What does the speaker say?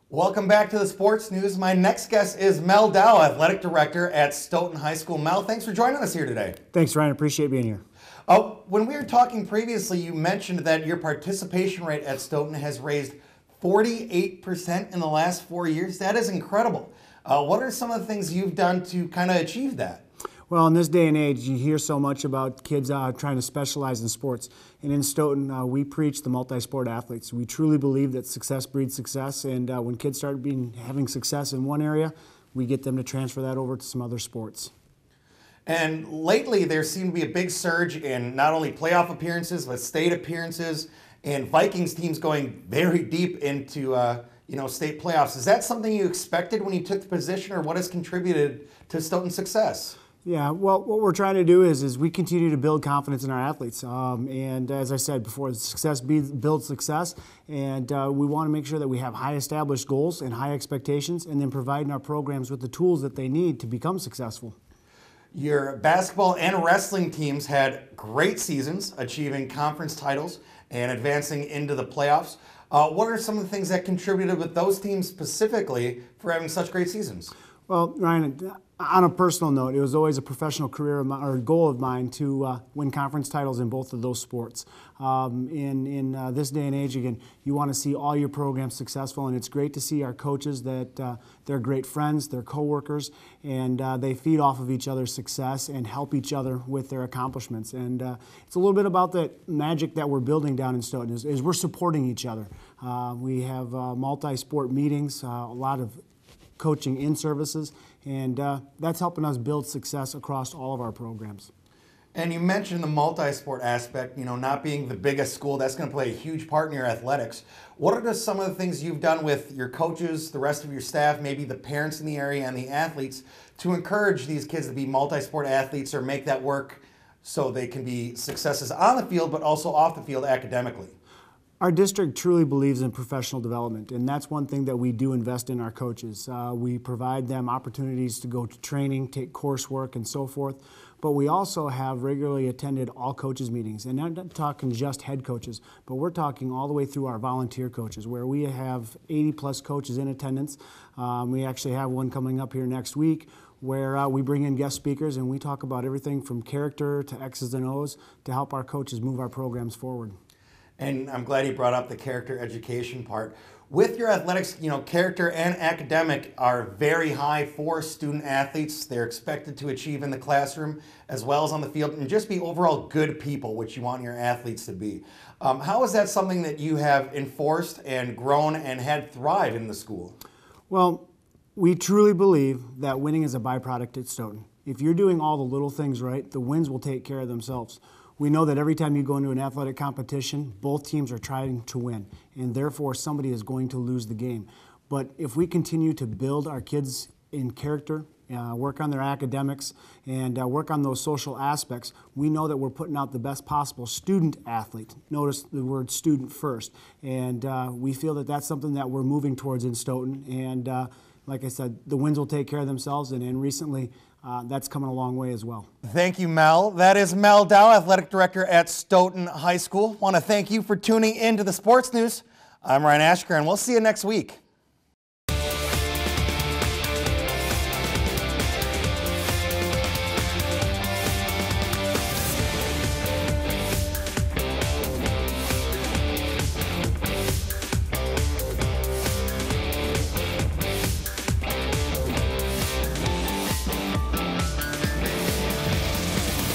Welcome back to the Sports News. My next guest is Mel Dow, Athletic Director at Stoughton High School. Mel, thanks for joining us here today. Thanks, Ryan. Appreciate being here. When we were talking previously, you mentioned that your participation rate at Stoughton has raised 48% in the last 4 years. That is incredible. What are some of the things you've done to kind of achieve that? Well, in this day and age, you hear so much about kids trying to specialize in sports. And in Stoughton, we preach the multi-sport athletes. We truly believe that success breeds success. And when kids start having success in one area, we get them to transfer that over to some other sports. And lately, there seemed to be a big surge in not only playoff appearances, but state appearances, and Vikings teams going very deep into state playoffs. Is that something you expected when you took the position, or what has contributed to Stoughton's success? Yeah, well, what we're trying to do is we continue to build confidence in our athletes. And as I said before, success builds success. And we want to make sure that we have high established goals and high expectations, and then providing our programs with the tools that they need to become successful. Your basketball and wrestling teams had great seasons, achieving conference titles and advancing into the playoffs. What are some of the things that contributed with those teams specifically for having such great seasons? Well, Ryan, on a personal note, it was always a professional career or goal of mine to win conference titles in both of those sports. In this day and age, again, you want to see all your programs successful, and it's great to see our coaches that they're great friends, they're coworkers, and they feed off of each other's success and help each other with their accomplishments. And it's a little bit about the magic that we're building down in Stoughton is we're supporting each other. We have multi-sport meetings, a lot of coaching in services, and that's helping us build success across all of our programs. And you mentioned the multi-sport aspect, not being the biggest school, that's going to play a huge part in your athletics. What are just some of the things you've done with your coaches, the rest of your staff, maybe the parents in the area and the athletes to encourage these kids to be multi-sport athletes or make that work so they can be successes on the field but also off the field academically? Our district truly believes in professional development, and that's one thing that we do invest in our coaches. We provide them opportunities to go to training, take coursework, and so forth. But we also have regularly attended all coaches meetings, and I'm not talking just head coaches, but we're talking all the way through our volunteer coaches, where we have 80-plus coaches in attendance. We actually have one coming up here next week, where we bring in guest speakers and we talk about everything from character to X's and O's to help our coaches move our programs forward. And I'm glad you brought up the character education part. With your athletics, character and academic are very high for student athletes. They're expected to achieve in the classroom as well as on the field and just be overall good people, which you want your athletes to be. How is that something that you have enforced and grown and had thrive in the school? Well, we truly believe that winning is a byproduct at Stoughton. If you're doing all the little things right, the wins will take care of themselves. We know that every time you go into an athletic competition, both teams are trying to win, and therefore somebody is going to lose the game. But if we continue to build our kids in character, work on their academics, and work on those social aspects, we know that we're putting out the best possible student athlete. Notice the word student first. And we feel that that's something that we're moving towards in Stoughton. And like I said, the wins will take care of themselves, and recently that's coming a long way as well. Thank you, Mel. That is Mel Dow, Athletic Director at Stoughton High School. Want to thank you for tuning in to the Sports News. I'm Ryan Ashker, and we'll see you next week.